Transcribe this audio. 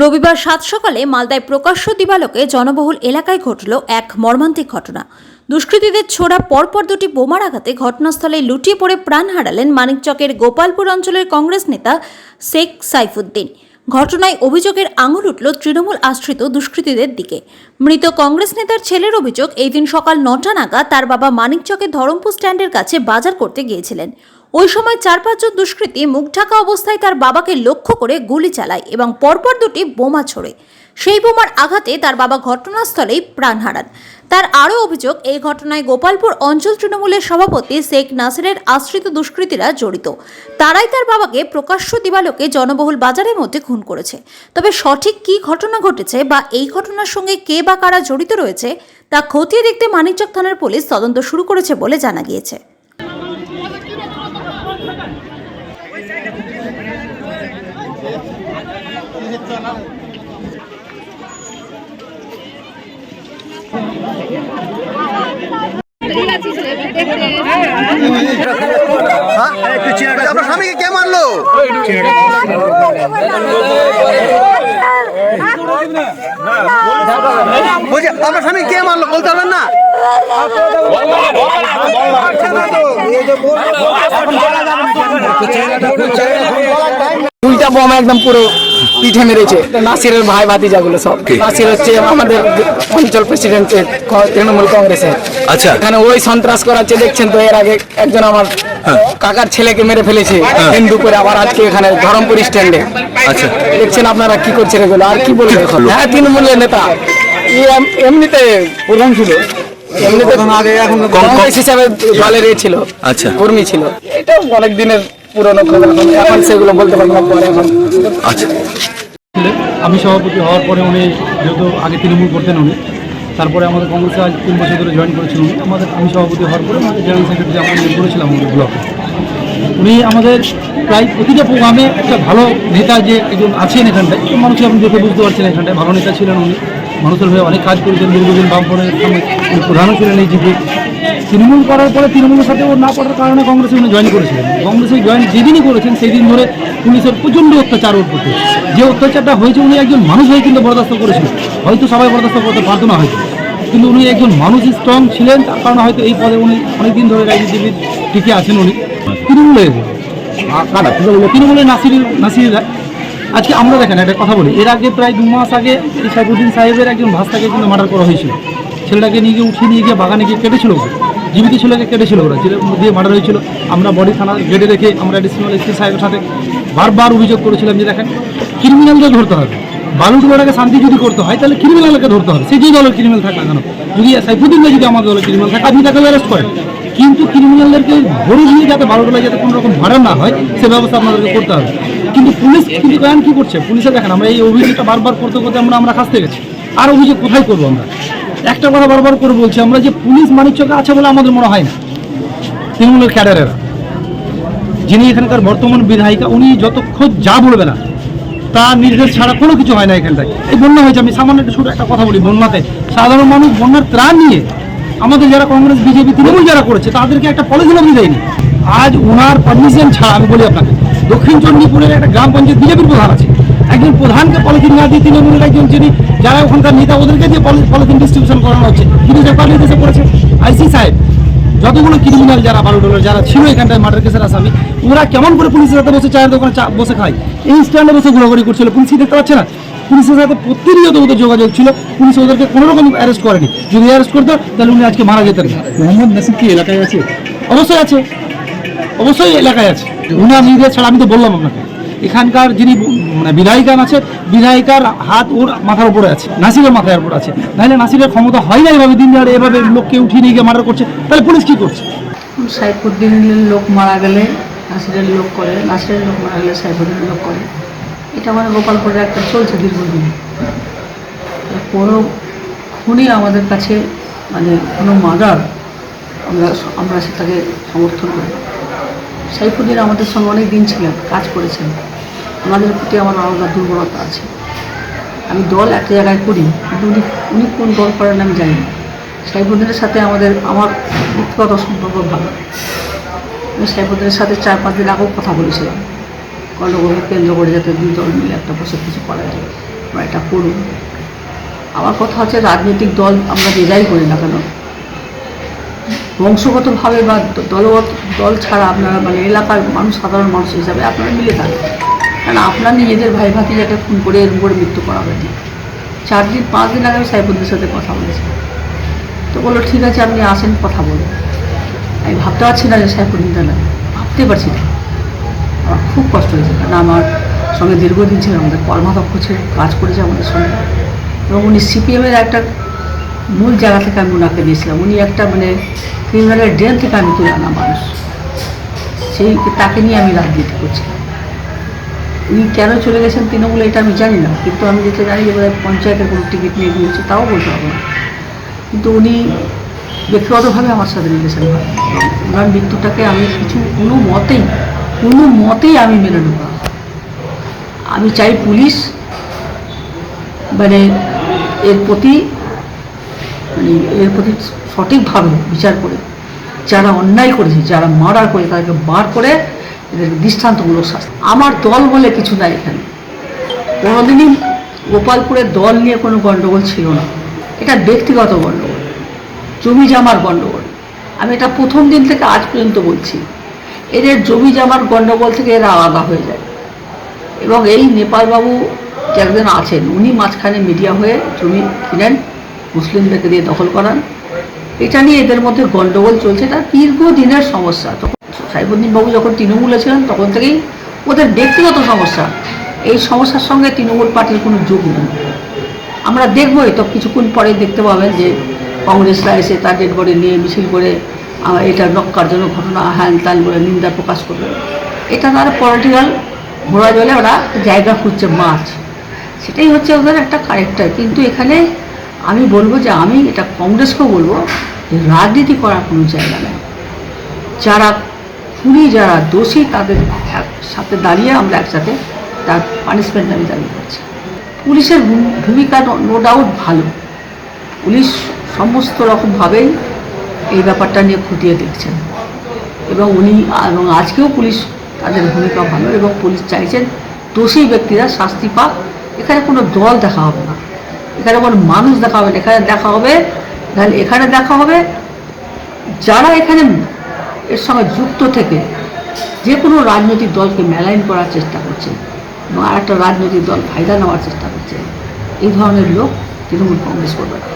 রবিবার সাত সকালে মালদায় প্রকাশ্য দিবালোকে জনবহুল এলাকায় ঘটল এক মর্মান্তিক ঘটনা। দুষ্কৃতীদের ছোড়া পরপর দুটি বোমার আঘাতে ঘটনাস্থলে লুটিয়ে পড়ে প্রাণ হারালেন মানিকচকের গোপালপুর অঞ্চলের কংগ্রেস নেতা শেখ সাইফুদ্দিন। ঘটনায় অভিযোগের আঙুল উঠল তৃণমূল আশ্রিত দুষ্কৃতীদের দিকে। মৃত কংগ্রেস নেতার ছেলের অভিযোগ, এই দিন সকাল ৯টা নাগাদ তার বাবা মানিকচকের ধরমপুর স্ট্যান্ডের কাছে বাজার করতে গিয়েছিলেন। ওই সময় ৪-৫ জন দুষ্কৃতী মুখ ঢাকা অবস্থায় তার বাবাকে লক্ষ্য করে গুলি চালায় এবং পরপর দুটি বোমা ছোড়ে। সেই বোমার আঘাতে তার বাবা ঘটনাস্থলেই প্রাণ হারান। তার আরও অভিযোগ, এই ঘটনায় গোপালপুর অঞ্চল তৃণমূলের সভাপতি শেখ নাসিরের আশ্রিত দুষ্কৃতীরা জড়িত। তারাই তার বাবাকে প্রকাশ্য দিবালোকে জনবহুল বাজারের মধ্যে খুন করেছে। তবে সঠিক কী ঘটনা ঘটেছে বা এই ঘটনার সঙ্গে কে বা কারা জড়িত রয়েছে তা খতিয়ে দেখতে মানিকচক থানার পুলিশ তদন্ত শুরু করেছে বলে জানা গিয়েছে। আপনার স্বামীকে কে মারলো? বলছি আপনার স্বামী কে মারলো বলতে পারবেন না? দুইটা বোম একদম পুরো পিঠে মেরেছে। নাসিরের ভাই ভাতিজাগুলো সব। নাসির হচ্ছে আমাদের অঞ্চল প্রেসিডেন্ট তৃণমূল কংগ্রেসের। আচ্ছা, এখানে ওই সন্ত্রাস করাচ্ছে, দেখছেন তো। এর আগে একজন আমার কাকার ছেলেকে মেরে ফেলেছে হিন্দু করে, আবার আজকে এখানে ধরমপুর স্ট্যান্ডে। আচ্ছা, দেখছেন আপনারা কি করছেন এগুলো। আর কি বলবো এখন। হ্যাঁ, তৃণমূলের নেতা এমনিতে প্রধান ছিল, এমনিতে কংগ্রেস হিসাবে দলের ছিল। আচ্ছা, কর্মী ছিল। এটা অনেক দিনের পুরনো খবর, এখন সেগুলো বলতে পারবো না পরে। এখন আচ্ছা, আমি সভাপতি হওয়ার পরে উনি যেহেতু আগে তৃণমূল করতেন উনি, তারপরে আমাদের কংগ্রেসে আজ 3 বছর ধরে জয়েন করেছিলেন উনি। আমি সভাপতি হওয়ার পরে আমাদের জেনারেল সেক্রেটারি আমরা নিয়োগ করেছিলাম আমাদের ব্লকে। উনি আমাদের প্রায় প্রতিটা প্রোগ্রামে একটা ভালো নেতা যে একজন আছেন এখানটায়, মানুষ আপনি দেখে বুঝতে পারছেন এখানটায় ভালো নেতা ছিলেন উনি। মানুষের হয়ে অনেক কাজ করেছেন দীর্ঘদিন। বামফ্রন্টের সঙ্গে উনি প্রধানও ছিলেন এই জিপে। তৃণমূল করার পরে তৃণমূলের সাথে ওর না পড়ার কারণে কংগ্রেসে উনি জয়েন করেছিলেন। কংগ্রেসে জয়েন যেদিনই করেছেন সেই দিন ধরে পুলিশের প্রচণ্ড অত্যাচার ওর প্রতি। যে অত্যাচারটা হয়েছে উনি একজন মানুষ হয়ে কিন্তু বরদাস্ত করেছিলেন। হয়তো সবাই বরদাস্ত করতে পারতো না হয়তো, কিন্তু উনি একজন মানুষ স্ট্রং ছিলেন। তার কারণে হয়তো এই পদে উনি অনেকদিন ধরে রাজনীতিবিদ টিকে আছেন উনি। তৃণমূলের নাসিররা আজকে আমরা দেখেন একটা কথা বলি, এর আগে প্রায় 2 মাস আগে এই সাইফুদ্দিন সাহেবের একজন ভাস্তাকে কিন্তু মার্ডার করা হয়েছিল। ছেলেটাকে নিয়ে গিয়ে উঠিয়ে নিয়ে গিয়ে বাগানে গিয়ে কেটেছিল, জীবিত ছেলেকে কেটেছিল ওরা, ছেলের দিয়ে মার্ডার হয়েছিল। আমরা বডি থানার গেটে রেখে আমরা এডিশনাল এসপি সাহেবের সাথে বারবার অভিযোগ করেছিলাম যে দেখেন, ক্রিমিনালদের ধরতে হবে। বালুটুয়াটাকে শান্তি যদি করতে হয় তাহলে ক্রিমিনালকে ধরতে হবে। সে যে দলের ক্রিমিনাল থাকে না কেন, যদি সাইফুদ্দিনকে যদি আমাদের দলের ক্রিমিনাল থাকে আপনি তাকে অ্যারেস্ট করেন, কিন্তু ক্রিমিনালদেরকে ধরে নিয়ে যাতে বালুটুয়ায় যাতে কোনো রকম ভাড়া না হয় সে ব্যবস্থা আপনাদেরকে করতে হবে। কিন্তু পুলিশ কিন্তু কেন কী করছে, পুলিশে দেখেন আমরা এই অভিযোগটা বারবার করতে করতে আমরা খাসতে গেছি। আর অভিযোগ কোথায় করবো আমরা? একটা কথা বারবার করে বলছি আমরা, যে পুলিশ মানিকচকে আছে বলে আমাদের মনে হয় না। তৃণমূলের ক্যাডারেরা, যিনি এখানকার বর্তমান বিধায়িকা, উনি যতক্ষণ যা বলবে না তার নির্দেশ ছাড়া কোনো কিছু হয় না এখানটায়। এই বন্যা হয়েছে, আমি সামান্য ছোটো একটা কথা বলি। বন্যাতে সাধারণ মানুষ বন্যার ত্রাণ নিয়ে আমাদের যারা কংগ্রেস বিজেপি তৃণমূল যারা করেছে তাদেরকে একটা পলিথিন অবধি দেয়নি। আজ ওনার পারমিশন ছাড়া, আমি বলি আপনাকে, দক্ষিণ চণ্ডীপুরের একটা গ্রাম পঞ্চায়েত বিজেপির প্রধান আছে, একজন প্রধানকে পলিথিন না দিয়ে তৃণমূলের একজন যিনি যারা ওখানকার নেতা ওদেরকে দিয়ে পলিথিন ডিস্ট্রিবিউশন করানো হচ্ছে। কিন্তু সরকার নির্দেশে পড়েছে আইসি সাহেব যতগুলো ক্রিমিনাল যারা বালুডোলার যারা ছিল এখানটায় মার্ডার কেসের আসামি, ওরা কেমন করে পুলিশের সাথে বসে চায়ের দোকানে বসে খায়, এই স্ট্যান্ডে বসে ঘোরাঘুরি করছিল। পুলিশ দেখতে পাচ্ছে না? পুলিশের সাথে প্রতিনিয়ত ওদের যোগাযোগ ছিল, পুলিশ ওদেরকে কোনো রকম অ্যারেস্ট করেনি। যদি অ্যারেস্ট করতো তাহলে উনি আজকে মারা যেতেন। মোহাম্মদ নাসির কি এলাকায় আছে? অবশ্যই আছে, অবশ্যই এলাকায় আছে। উনি নিজের ছাড়া, আমি তো বললাম আপনাকে, এখানকার যিনি মানে বিধায়িকা আছে, বিধায়িকার হাত ওর মাথার উপরে আছে, নাসিরের মাথার উপর আছে। নাহলে নাসিরের ক্ষমতা হয় না এভাবে দিন দিন এভাবে লোককে উঠিয়ে নিয়ে গিয়ে মার্ডার করছে। তাহলে পুলিশ কী করছে? সাইফুদ্দিনের লোক মারা গেলে নাসিরের লোক করে, নাসিরের লোক মারা গেলে সাইফুদ্দিনের লোক করে। এটা মানে গোপালপুরে একটা চলছে দীর্ঘদিন। কোনো খুনই আমাদের কাছে মানে কোনো মার্ডার আমরা সেটাকে সমর্থন করি। সাইফুদ্দিন আমাদের সঙ্গে অনেক দিন ছিলেন, কাজ করেছেন। আমাদের প্রতি আমার আলাদা দুর্বলতা আছে। আমি দল একটা জায়গায় করি, কিন্তু উনি কোন দল করেন আমি জানি না। সাইফুদ্দিনের সাথে আমার ব্যক্তিগত সম্পর্ক ভালো। আমি সাইফুদ্দিনের সাথে 4-5 দিন আগেও কথা বলেছিলাম, গণ্ডগোলকে কেন্দ্র করে যাতে 2 দল মিলে একটা বসে কিছু করা যায়। আপনারা এটা করুন। আমার কথা হচ্ছে, রাজনৈতিক দল আমরা যে যাই করি না কেন, বংশগতভাবে বা দলগত দল ছাড়া আপনারা মানে এলাকার মানুষ, সাধারণ মানুষ হিসাবে আপনারা মিলে থাকেন। কারণ আপনার নিজেদের ভাই ভাতিজাকে খুন করে এরকম করে মৃত্যু করাবেন না। 4-5 দিন আগে আমি সাইফুদ্দিনের সাথে কথা বলেছি, তো বললো ঠিক আছে আপনি আসেন, কথা বলুন। আমি ভাবতে পারছি না যে সাইফুদ্দিনটা না, ভাবতে পারছি না। আমার খুব কষ্ট হয়েছে, কারণ আমার সঙ্গে দীর্ঘদিন ছিল, আমাদের কর্মাধ্যক্ষ ছিল, কাজ করেছে আমাদের সঙ্গে, এবং উনি সিপিএমের একটা মূল জায়গা থেকে আমি ওনাকে দিয়েছিলাম। উনি একটা মানে ক্রিমিনালের ড্রেন থেকে আমি তুলে আনা মানুষ, তাকে নিয়ে আমি রাজনীতি করছি। উনি কেন চলে গেছেন তৃণমূলে এটা আমি জানি না, কিন্তু আমি যেটা জানি যে বোধহয় পঞ্চায়েতের কোনো টিকিট নিয়ে গিয়েছে, তাও বলতে হবে না। কিন্তু উনি ব্যক্তিগতভাবে আমার সাথে রিলেশন হয়, এবং ওনার মৃত্যুটাকে আমি কোনো মতেই আমি মেনে নেব না। আমি চাই পুলিশ মানে এর প্রতি সঠিকভাবে বিচার করে, যারা অন্যায় করেছে, যারা মার্ডার করে, তাদেরকে বার করে এদের দৃষ্টান্তমূলক শাস্তি। আমার দল বলে কিছু নাই এখানে, কোনোদিনই গোপালপুরের দল নিয়ে কোনো গণ্ডগোল ছিল না। এটা ব্যক্তিগত গণ্ডগোল, জমি জামার গণ্ডগোল। আমি এটা প্রথম দিন থেকে আজ পর্যন্ত বলছি, এদের জমি জামার গণ্ডগোল থেকে এরা আলাদা হয়ে যায়। এবং এই নেপালবাবু যে একজন আছেন, উনি মাঝখানে মিডিয়া হয়ে জমি কিনেন, মুসলিমদেরকে দিয়ে দখল করান। এটা নিয়ে এদের মধ্যে গণ্ডগোল চলছে, এটা দীর্ঘদিনের সমস্যা। সাইফুদ্দিন বাবু যখন তৃণমূলে ছিলেন তখন থেকেই ওদের ব্যক্তিগত সমস্যা, এই সমস্যার সঙ্গে তৃণমূল পার্টির কোনো যোগ নেই। আমরা দেখবই তো, কিছুক্ষণ পরে দেখতে পাবেন যে কংগ্রেসরা এসে তার ডেড বডি নিয়ে মিছিল করে এটা নক্কারজনক ঘটনা, হ্যান ত্যান বলে নিন্দা প্রকাশ করবে। এটা তারা পলিটিক্যাল ঘোড়া জলে ওরা জায়গা খুঁজছে, মাছ, সেটাই হচ্ছে ওদের একটা ক্যারেক্টার। কিন্তু এখানে আমি বলবো যে, আমি এটা কংগ্রেসকেও বলবো যে রাজনীতি করার কোনো জায়গা নেই। যারা খুনি, যারা দোষী, তাদের সাথে দাঁড়িয়ে আমরা একসাথে তার পানিশমেন্ট আমি দাবি করছি। পুলিশের ভূমিকা নো ডাউট ভালো, পুলিশ সমস্ত রকমভাবেই এই ব্যাপারটা নিয়ে খতিয়ে দেখছেন, এবং আজকেও পুলিশ তাদের ভূমিকা ভালো, এবং পুলিশ চাইছেন দোষী ব্যক্তিরা শাস্তি পাক। এখানে কোনো দল দেখা হবে না, এখানে কোনো মানুষ দেখা হবে না, এখানে দেখা হবে যারা এখানে এর সঙ্গে যুক্ত থেকে যে কোনো রাজনৈতিক দলকে মেলাইন করার চেষ্টা করছে, এবং আর একটা রাজনৈতিক দল ফায়দা নেওয়ার চেষ্টা করছে, এই ধরনের লোক তৃণমূল কংগ্রেস করবে না।